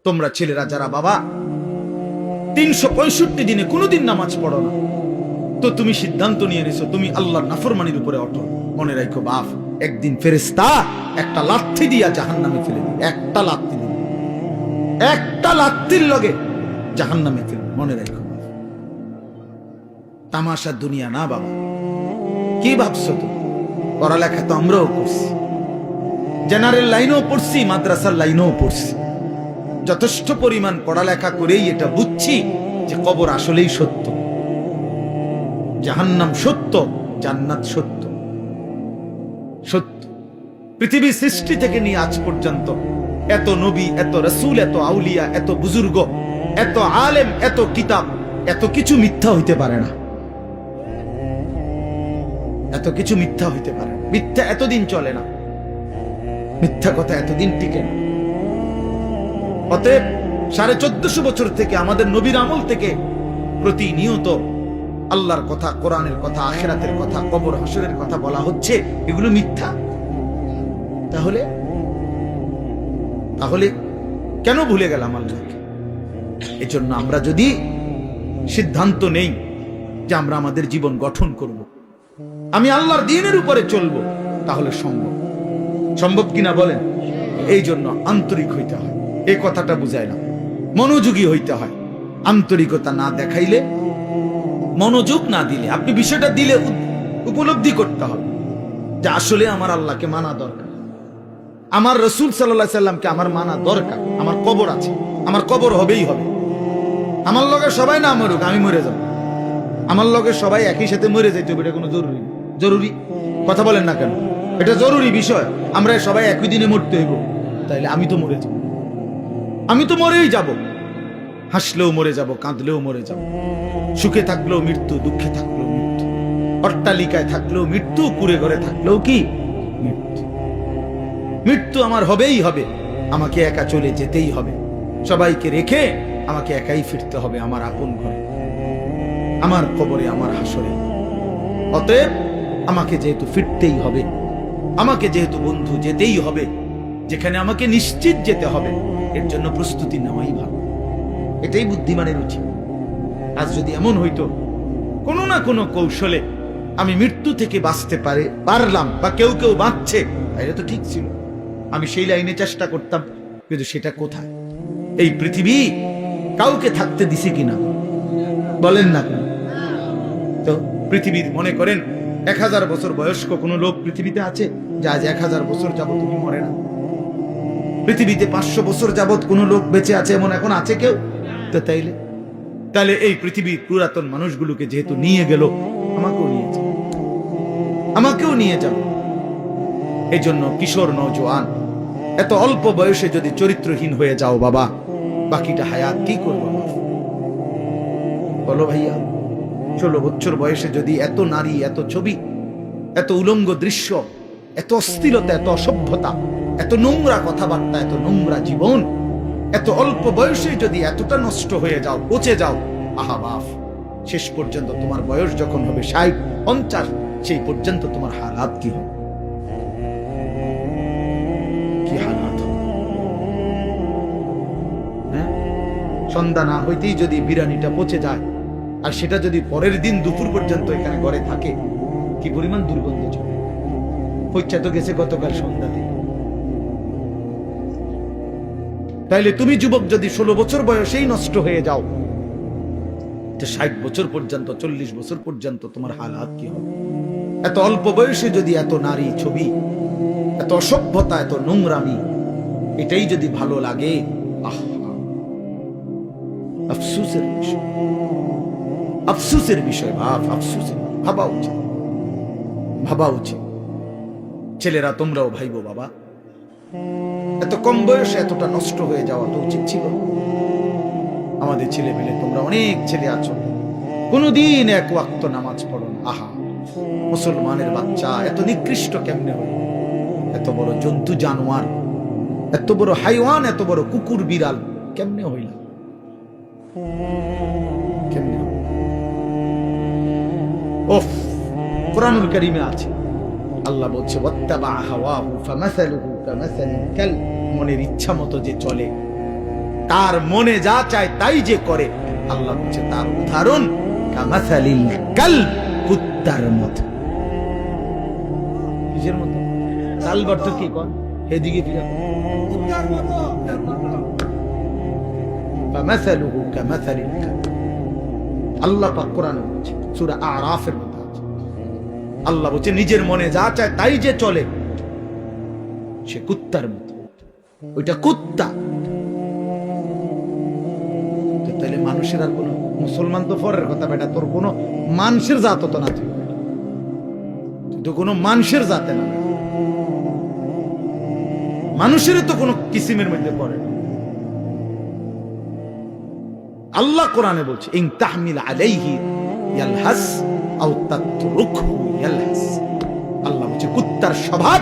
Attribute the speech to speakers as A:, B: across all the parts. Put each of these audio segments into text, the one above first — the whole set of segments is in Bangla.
A: তোমরা ছেলেরা যারা বাবা 365 দিনে কোনোদিন নামাজ পড়ো না, তো তুমি সিদ্ধান্ত নিয়ে নিছো তুমি আল্লাহর নাফরমানির উপরে অটল। মনে রাখো বাপ, একদিন ফেরেশতা একটা লাথি দিয়া জাহান্নামে ফেলে দিবে। একটা লাথি দিবে, একটা লাথির লগে জাহান্নামে ফেলবে। মনে রাখো, তামাশা দুনিয়া না বাবা। কি ভাবছো তুমি? পড়ালেখা তো আমরাও করছি, জেনারেল লাইনেও পড়ছি, মাদ্রাসার লাইনেও পড়ছি। যথেষ্ট পরিমাণ পড়ালেখা করেই এটা বুঝছি যে কবর আসলেই সত্য, জাহান্নাম সত্য, জান্নাত সত্য। সত্য পৃথিবী সৃষ্টি থেকে নিয়ে আজ পর্যন্ত এত নবী, এত রাসূল, এত আউলিয়া, এত বুজুর্গ, এত আলেম, এত কিতাব, এত কিছু মিথ্যা হইতে পারে না। এত কিছু মিথ্যা হইতে পারে না। মিথ্যা এতদিন চলে না, মিথ্যা কথা এতদিন টিকে না। অতএব 1450 বছর থেকে আমাদের নবীর আমল থেকে প্রতিনিয়ত আল্লাহর কথা, কোরআনের কথা, আখিরাতের কথা, কবর হাসরের কথা বলা হচ্ছে, এগুলো মিথ্যা। তাহলে তাহলে কেন ভুলে গেলাম আল্লাহকে? এজন্য আমরা যদি সিদ্ধান্ত নেই যে আমরা আমাদের জীবন গঠন করব, আমি আল্লাহর দ্বীনের উপরে চলবো, তাহলে সম্ভব। সম্ভব কিনা বলেন? এই জন্য আন্তরিক হইতে হয়। এই কথাটা বুঝাইলাম, মনোযোগী হইতে হয়। আন্তরিকতা না দেখাইলে, মনোযোগ না দিলে, আপনি বিষয়টা দিলে উপলব্ধি করতে হবে যে আসলে আমার আল্লাহকে মানা দরকার, আমার রাসূল সাল্লাল্লাহু আলাইহি সাল্লামকে আমার মানা দরকার। আমার কবর আছে, আমার কবর হবেই হবে। আমার লগে সবাই না মরুক, আমি মরে যাব। আমার লগে সবাই একই সাথে মরে যাইতে হবে, এটা কোনো জরুরি? জরুরি কথা বলেন না কেন? এটা জরুরি বিষয়। আমরা সবাই একই দিনে মরতে হইব, তাইলে আমি তো মরে যাব, আমি তো মরেই যাব। হাসলেও মরে যাব, কাঁদলেও মরে যাব, সুখে থাকলেও মৃত্যু, দুঃখে থাকলেও মৃত্যু, অট্টালিকায় থাকলেও মৃত্যু, কুড়ে ঘরে থাকলেও কি মৃত্যু। মৃত্যু আমার হবেই হবে, আমাকে একা চলে যেতেই হবে, সবাইকে রেখে আমাকে একাই ফিরতে হবে আমার আপন ঘরে, আমার কবরে, আমার হাসরে। অতএব আমাকে যেহেতু ফিরতেই হবে, আমাকে যেহেতু বন্ধু যেতেই হবে, যেখানে আমাকে নিশ্চিত যেতে হবে, এর জন্য প্রস্তুতি নেওয়াই ভালো। এটাই বুদ্ধিমানের উচিত। আজ যদি এমন হইতো কোনো না কোনো কৌশলে আমি মৃত্যু থেকে বাঁচতে পারলাম, বা কেউ কেউ বাঁচছে, এটা তো ঠিক ছিল, আমি সেই লাইনে চেষ্টা করতাম। কিন্তু সেটা কোথায়? এই পৃথিবী কাউকে থাকতে দিছে কিনা বলেন না কেন? তো পৃথিবীর মনে করেন 1000 বছর বয়স্ক কোন লোক পৃথিবীতে আছে যে আজ 1000 বছর যাবত উনি মরে না? পৃথিবীতে 500 বছর যাবত কোন লোক বেঁচে আছে এমন এখন আছে কেউ? তো তাহলে এই পৃথিবীর পুরাতন মানুষগুলোকে যেহেতু নিয়ে গেল, আমাকেও নিয়ে যাবে। এই জন্য কিশোর নওজোয়ান, এত অল্প বয়সে যদি চরিত্রহীন হয়ে যাও বাবা, বাকিটা হায়াত কি করবো বলো ভাইয়া? 16 বছর বয়সে যদি এত নারী, এত ছবি, এত উলঙ্গ দৃশ্য, এত অস্থিরতা, এত অসভ্যতা, এত নোংরা কথাবার্তা, এত নোংরা জীবন, এত অল্প বয়সে যদি এতটা নষ্ট হয়ে যাও, পচে যাও, আহা বাপ, শেষ পর্যন্ত তোমার বয়স যখন হবে 60, 50, সেই পর্যন্ত তোমার হালাত কি হবে? কি হালাত হবে? হ্যাঁ, সন্ধ্যা না হইতেই যদি বিরিয়ানিটা পচে যায়, আর সেটা যদি পরের দিন দুপুর পর্যন্ত এখানে ঘরে থাকে, কি পরিমাণ দুর্গন্ধ চলে। পচা তো গেছে গতকাল সন্ধ্যাতে। তাইলে তুমি যুবক যদি 16 বছর বয়সেই নষ্ট হয়ে যাও, 60 বছর পর্যন্ত, 40 বছর পর্যন্ত তোমার হালাত কি হবে? এত অল্প বয়সে যদি এত নারী ছবি, এত অসভ্যতা, এত নোংরামি, এটাই যদি ভালো লাগে, আফসোসের বিষয়, আফসোসের বিষয় বাপ, আফসোসের। ভাবা উচিত। ছেলেরা তোমরাও ভাইবো বাবা, এত কম বয়সে এতটা নষ্ট হয়ে যাওয়া তো উচিত ছিল। আমাদের ছেলে মেলে, তোমরা অনেক ছেলে আছো, কোনদিন এক ওয়াক্ত নামাজ পড়ো না। আহা, মুসলমানের বাচ্চা এত নিকৃষ্ট কেমনে হলো? এত বড় জন্তু জানোয়ার, এত বড় হাইওয়ান, এত বড় কুকুর বিড়াল কেমনে হইল? কেমনে? ওফ, কুরআনুল কারীমে আছে, আল্লাহ বলছে ওয়াত্তাবা হাওয়াহু ফামাসালুহু কামাসালিল কালব, মনের ইচ্ছা মতো যে চলে, তার মনে যা চায় তাই যে করে, আল্লাহ বলছে তার উদাহরণ কামাসালিল কালব, কুত্তার মতো। কিসের মতো? কালব অর্থ কি কর, এদিকে ফিরে কুত্তার মতো। ফামাসালুহু কামাসালিল কালব, আল্লাহ পাক কোরআনে বলছে, সূরা আরাফের মধ্যে আছে। আল্লাহ বলছে নিজের মনে যা চায় তাই যে চলে, সে কুত্তার মতো। ওইটা কুত্তা। তাহলে মানুষের আর কোন, মুসলমান তো পরের কথা বেটা, তোর কোন মানুষের জাত তো না, তুই তো কোন মানুষের জাতে না, মানুষের তো কোন কিসিমের মধ্যে পড়ে না। আল্লাহ কোরআনে বলছে ইন তাহমিল আলাইহি ইয়ালহাস আও তাতরুকহু ইয়ালহাস। আল্লাহ বলছে কুত্তার স্বভাব,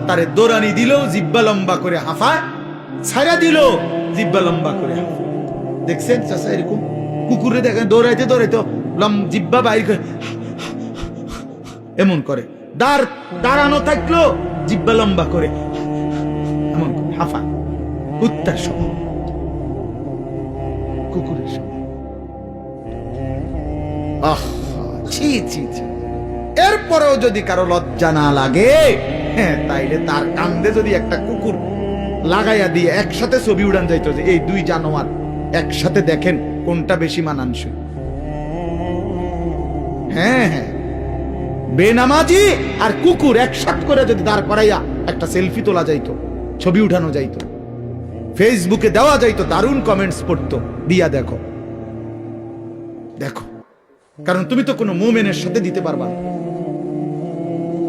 A: তারে দৌড়ানি দিলেও জিব্বা লম্বা করে হাঁফায়, ছাড়া দিলেও জিব্বা লম্বা করে হাঁফায়। দেখছেন চাচা এরকম কুকুরে দেখেন দৌড়াইতে দৌড়াইতে জিব্বা বাইর করে এমন করে, দাঁড়ানো থাকলো জিব্বা লম্বা করে এমন করে হাঁফায়। কুত্তার স্বভাব, কুকুরের স্বভাব। ছি ছি ছি। এরপরেও যদি কারো লজ্জা না লাগে, হ্যাঁ, তাইলে তার কান্দে যদি একটা কুকুর লাগাইয়া দিয়ে একসাথে ছবি উড়ান যাইতো যে এই দুই জানোয়ার একসাথে দেখেন কোনটা বেশি মানানসই। হ্যাঁ হ্যাঁ, বেনামাজি আর কুকুর একসাথে করে যদি দাঁড় করাইয়া একটা সেলফি তোলা যাইতো, ছবি উঠানো যাইতো, ফেসবুকে দেওয়া যাইতো, দারুণ কমেন্টস পড়তো, দিয়া দেখো দেখো। কারণ তুমি তো কোনো মুমিনের সাথে দিতে পারবা না,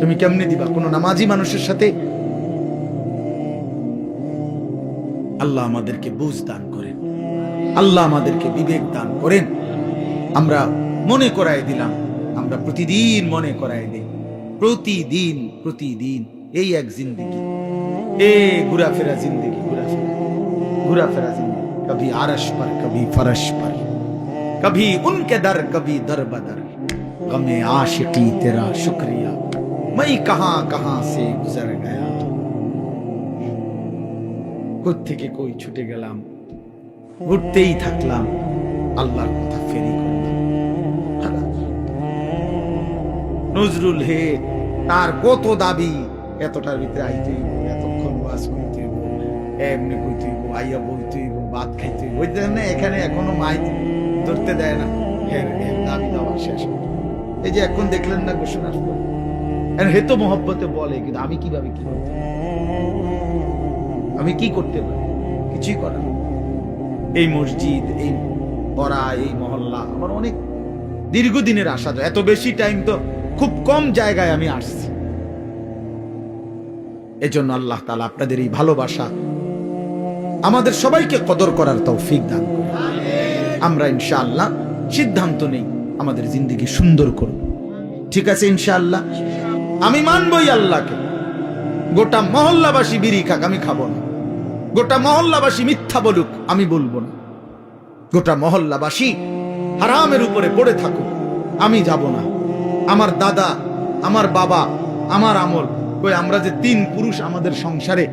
A: তুমি কেমনে দিবা কোনো নামাজি মানুষের সাথে? আল্লাহ আমাদেরকে বুঝ দান করেন, আল্লাহ আমাদেরকে বিবেক দান করেন। আমরা মনে করাই দিলাম, আমরা প্রতিদিন মনে করাই দিই, প্রতিদিন প্রতিদিন এই এক জিন্দগি, এই ঘুরাফেরা জিন্দগি, ঘুরাফেরা জিন্দগি, কभी আরশ पर कभी फरश पर, कभी उनके दर कभी दर बदर, गमे आशिकी तेरा शुक्रिया मैं कहां कहां से गुजर गया। কোথ থেকে কই ছুটে গেলাম, ঘুরতেই থাকলাম, আল্লাহর কথা ফেরি করলাম। নজরুল হে, তার কত দাবি, এতটার ভিতরে আইতে এতক্ষণ ওয়াজ করতে এমনি কইতে আইয়া বইতে ভাত খাইতে, বুঝলেন না? এখানে এখনো মাইক ধরতে দেয় না, দাবি দেওয়া শেষ। এই যে এখন দেখলেন না ঘোষণার পর, হে তো মহব্বতে বলে, কিন্তু আমি কিভাবে কি করতে, আমি কি করতে পারি? কিছুই করা। এই মসজিদ, এই পড়া, এই মহল্লা আমার অনেক দীর্ঘদিনের আশা। এত বেশি টাইম তো খুব কম জায়গায় আমি আসছি। এজন্য আল্লাহ তাআলা আপনাদের এই ভালোবাসা আমাদের সবাইকে কদর করার তৌফিক দান করুন। আমরা ইনশাআল্লাহ সিদ্ধান্ত নেই আমাদের জিন্দেগি সুন্দর করব, ঠিক আছে ইনশাআল্লাহ? আমি মানবই আল্লাহকে। গোটা মহল্লাবাসী বিড়ি খাক, আমি খাবো না। গোটা মহল্লাবাসী মিথ্যা বলুক, আমি বলবো না। গোটা মহল্লাবাসী হারামের উপরে পড়ে থাকুক, আমি যাব না। আমার দাদা, আমার বাবা, আমার আমল, কই আমরা যে তিন পুরুষ আমাদের সংসারে,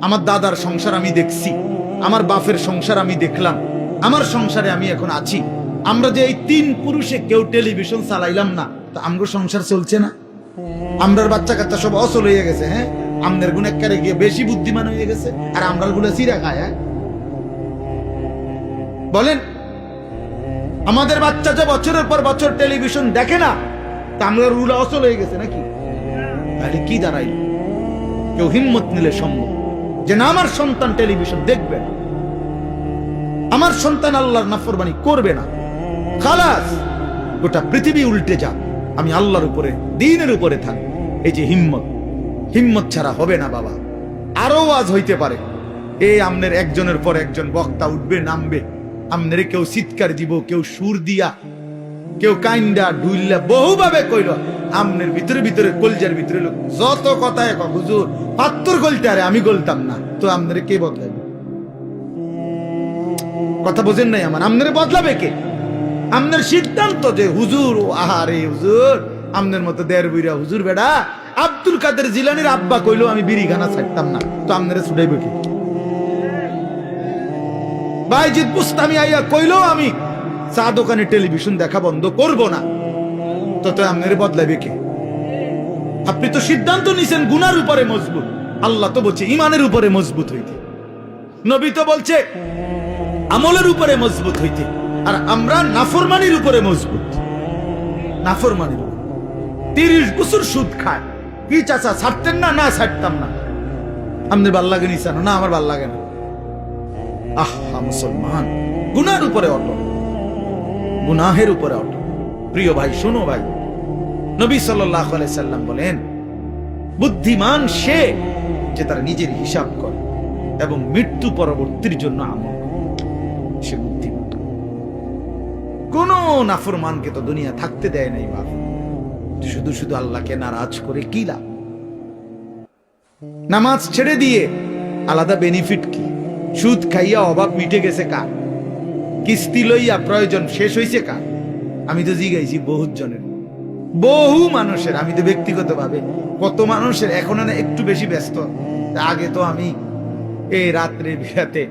A: আমার দাদার সংসার আমি দেখছি, আমার বাপের সংসার আমি দেখলাম, আমার সংসারে আমি এখন আছি। আমরা যে এই তিন পুরুষে কেউ টেলিভিশন চালাইলাম না, তো আমগো সংসার চলছে না? আমরার বাচ্চা কাচ্চা সব অসল হয়ে গেছে, হ্যাঁ, আমনের গুণেকারে গিয়ে বেশি বুদ্ধিমান হয়ে গেছে, আর আমরা গুলো চিরা খায়। হ্যাঁ বলেন, আমাদের বাচ্চা যে বছরের পর বছর টেলিভিশন দেখে না, তা আমরা রুলা অসল হয়ে গেছে নাকি? তাহলে কি দাঁড়াইল? কেউ হিম্মত নিলে সম্ভব যে না, আমার সন্তান টেলিভিশন দেখবে না, আমার সন্তান আল্লাহর নাফরমানি করবে না, খালাস গোটা পৃথিবী উল্টে যাক, আমি আল্লাহর উপরে, দ্বীনের উপরে থাকবো। এই যে হিম্মত, হিম্মত ছাড়া হবে না বাবা। আরো আওয়াজ হইতে পারে, এই আমনের একজনের পর একজন বক্তা উঠবে, নামবে, আমনের কেউ চিৎকার দিব, কেউ সুর দিয়া, কেউ কাইন্ডা ডুইল্লা বহুভাবে কইল, আমনের ভিতরে ভিতরে কলজার ভিতরে লোক যত কথা এক হুজুর পাত্তর গলতে, আরে আমি গলতাম না, তো আমনের কে বদলাবে? কথা বোঝেন নাই আমার? আমনের বদলাবে কে? আমনের সিদ্ধান্ত যে হুজুর, আহারে হুজুর, আমনের মতো দেড় বুইরা হুজুর বেড়া আব্দুল কাদের জিলানির আব্বা কইলো আমি বিড়ি খানা ছাড়তাম না, তো আমনের ছুটাইবে কে? বাইজিদ বুস্তামি আইয়া কইলো আমি চা দোকানে টেলিভিশন দেখা বন্ধ করব না, তো আপনার বদলাবে কে? আপনি তো সিদ্ধান্ত নিছেন গুনার উপরে মজবুত, আল্লাহ তো বলছে ইমানের উপরে মজবুত হইতে, নবী তো বলছে আমলের উপরে মজবুত হইতে, আর আমরা নাফরমানির উপরে মজবুত। নাফরমানির 30 বছর সুদ খায়, কি চাচা ছাড়তেন না? না ছাড়তাম না। আপনার ভাল লাগে নিচানো? না আমার ভাল লাগে না। আহা মুসলমান, গুনার উপরে অটল, গুনাহের উপরে অটল। প্রিয় ভাই শোনো ভাই, নবী সাল্লাল্লাহু আলাইহি সাল্লাম বলেন বুদ্ধিমান সে যে তার নিজের হিসাব করে এবং মৃত্যু পরবর্তীর জন্য আমল, সে বুদ্ধিমান। কোন নাফরমানকে তো দুনিয়া থাকতে দেয় নাই বাপ, শুধু শুধু আল্লাহকে নারাজ করে কি লাভ? নামাজ ছেড়ে দিয়ে আলাদা বেনিফিট কি? সুদ খাইয়া অভাব মিটে গেছে কার? কিস্তি লইয়া প্রয়োজন শেষ হইছে কার? আমি তো জিগাইছি বহুত জনের, বহু মানুষের। আমি তো ব্যক্তিগত ভাবে কত মানুষের এখন একটু বেশি ব্যস্ত। আগে তো আমি এই রাত্রে বিরাতে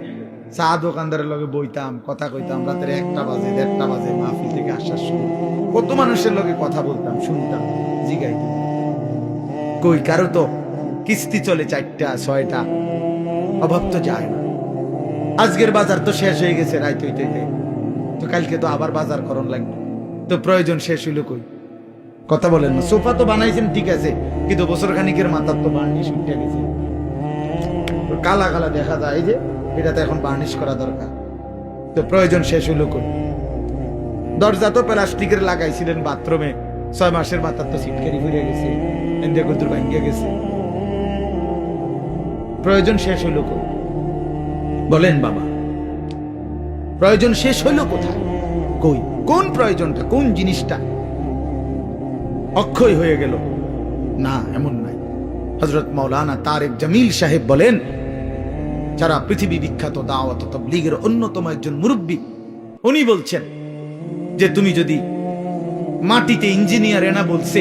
A: চা দোকানদারের লগে বইতাম, কথা কইতাম, রাতের 1টা বাজে 1:30 বাজে মাহফিল থেকে আসার সময় কত মানুষের লগে কথা বলতাম, শুনতাম, জিগাইতাম। কই কারো তো কিস্তি চলে 4টা 6টা, অভাব তো যায় না। আজকের বাজার তো শেষ হয়ে গেছে রাইত হইতে, তো কালকে তো আবার বাজার করণ লাগবে, তো প্রয়োজন শেষ হইল কই? কথা বলেন না। সোফা তো বানাইছেন ঠিক আছে, কিন্তু বছর খানিকের মাথার তো বার্নিশ উঠে গেছে, কালা কালা দেখা যায়, এই যে এটা তো এখন বার্নিশ করা দরকার, তো প্রয়োজন শেষ হইল কই? দরজা তো প্লাস্টিকের লাগাইছিলেন বাথরুমে, 6 মাসের মাথার তো সিটকারি ঘুরে গেছে, এন্ডে কুতুর ভাঙ্গিয়া গেছে, প্রয়োজন শেষ হইল কই? বলেন বাবা, প্রয়োজন শেষ হইল কোথায়? কই? কোন প্রয়োজনটা, কোন জিনিসটা অক্ষয় হয়ে গেল? না, এমন নাই। হযরত মাওলানা তারেক জামিল সাহেব বলেন, যারা পৃথিবী বিখ্যাত দাওয়াত ও তাবলীগের অন্যতম একজন মুরব্বী, উনি বলছেন যে তুমি যদি মাটিতে, ইঞ্জিনিয়ার এনা বলছে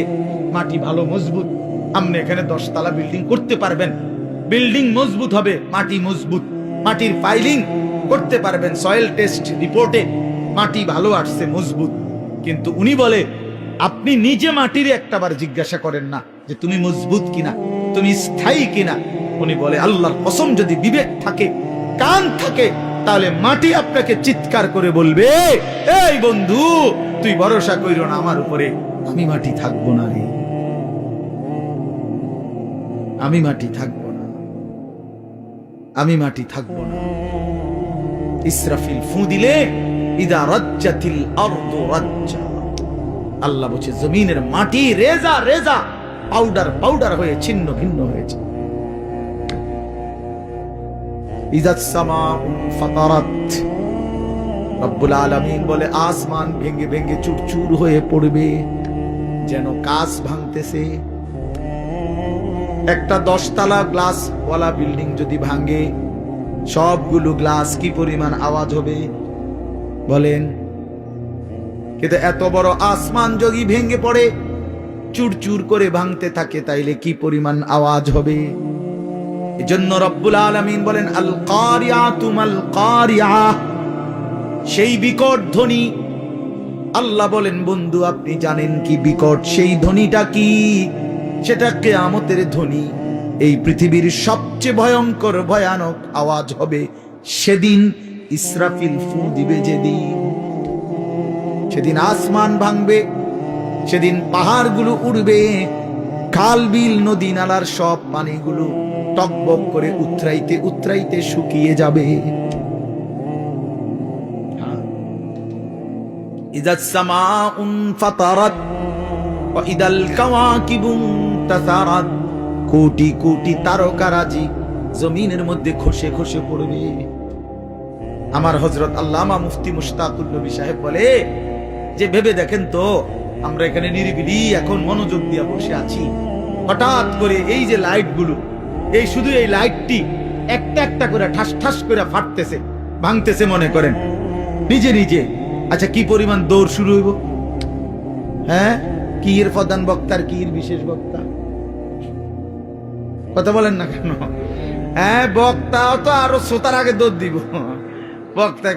A: মাটি ভালো মজবুত, আপনি এখানে 10 তলা বিল্ডিং করতে পারবেন, বিল্ডিং মজবুত হবে, মাটি মজবুত, মাটির ফাইলিং করতে পারবেন, সয়েল টেস্ট রিপোর্টে মাটি ভালো আসছে, মজবুত। কিন্তু উনি বলে আপনি নিজে মাটির একটাবার জিজ্ঞাসা করেন না যে তুমি মজবুত কিনা, তুমি স্থায়ী কিনা। উনি বলে আল্লাহর কসম, যদি বিবেক থাকে, কান থাকে, তাহলে মাটি আপনাকে চিৎকার করে বলবে, এই বন্ধু তুই ভরসা কইরো না আমার উপরে, আমি মাটি থাকবো না রে, আমি মাটি থাকবো না, আমি মাটি থাকবো না। ইসরাফিল ফু দিলে ইদা রাজ্জাতিল আরদু রাজ্জা, আল্লাহ বলছে জমিনের মাটি রেজা রেজা, পাউডার পাউডার হয়ে ছিন্ন ভিন্ন হয়েছে। ইজাস সামাউ ফাতারাত, রব্বুল আলামিন বলে আসমান ভেঙে ভেঙে চুরচুর হয়ে পড়বে, যেন কাঁচ ভাঙতেছে। একটা 10 তলা গ্লাস ওয়ালা বিল্ডিং যদি ভাঙে, সবগুলো গ্লাস কি পরিমাণ আওয়াজ হবে বলেন? কিন্তু এত বড় আসমান যদি ভেঙে পড়ে, চুরচুর করে ভাঙতে থাকে, তাইলে কি পরিমাণ আওয়াজ হবে? এজন্য রব্বুল আলামিন বলেন আল কারিয়াতু মাল কারিয়া, সেই বিকট ধ্বনি। আল্লাহ বলেন বন্ধু আপনি জানেন কি বিকট সেই ধ্বনিটা কি? সেটা কিয়ামতের ধ্বনি। এই পৃথিবীর সবচেয়ে ভয়ঙ্কর ভয়ানক আওয়াজ হবে সেদিন ইসরাফিল ফু দিবে যেদিন। সেদিন আসমান ভাঙবে, সেদিন পাহাড়গুলো উড়বে, খাল বিল নদী নালার সব পানিগুলো টকবক করে উতরাইতে উতরাইতে শুকিয়ে যাবে। ইযাস সামাউন ফাতারাত ওয়া ইদাল কাওয়াকিবু তাসারাত, কোটি কোটি তারকারাজি জমিনের মধ্যে খসে খসে পড়বে। আমার হযরত আল্লামা মুফতি মুশতাকুর নবী সাহেব বলে যে ভেবে দেখেন তো, আমরা এখানে নিরিবিলি এখন মনোযোগ দিয়ে বসে আছি, হঠাৎ করে এই যে লাইটগুলো, এই শুধু এই লাইটটি একটা একটা করে ঠাস ঠাস করে ফাটতেছে, ভাঙতেছে মনে করেন নিজে নিজে। আচ্ছা কি পরিমাণ দৌড় শুরু হইব? হ্যাঁ, কি এর প্রধান বক্তার, কি এর বিশেষ বক্তা, কথা বলেন না কেন? হ্যাঁ, বক্তা তো আরো শ্রোতার আগে দৌড় দিব, বক্তা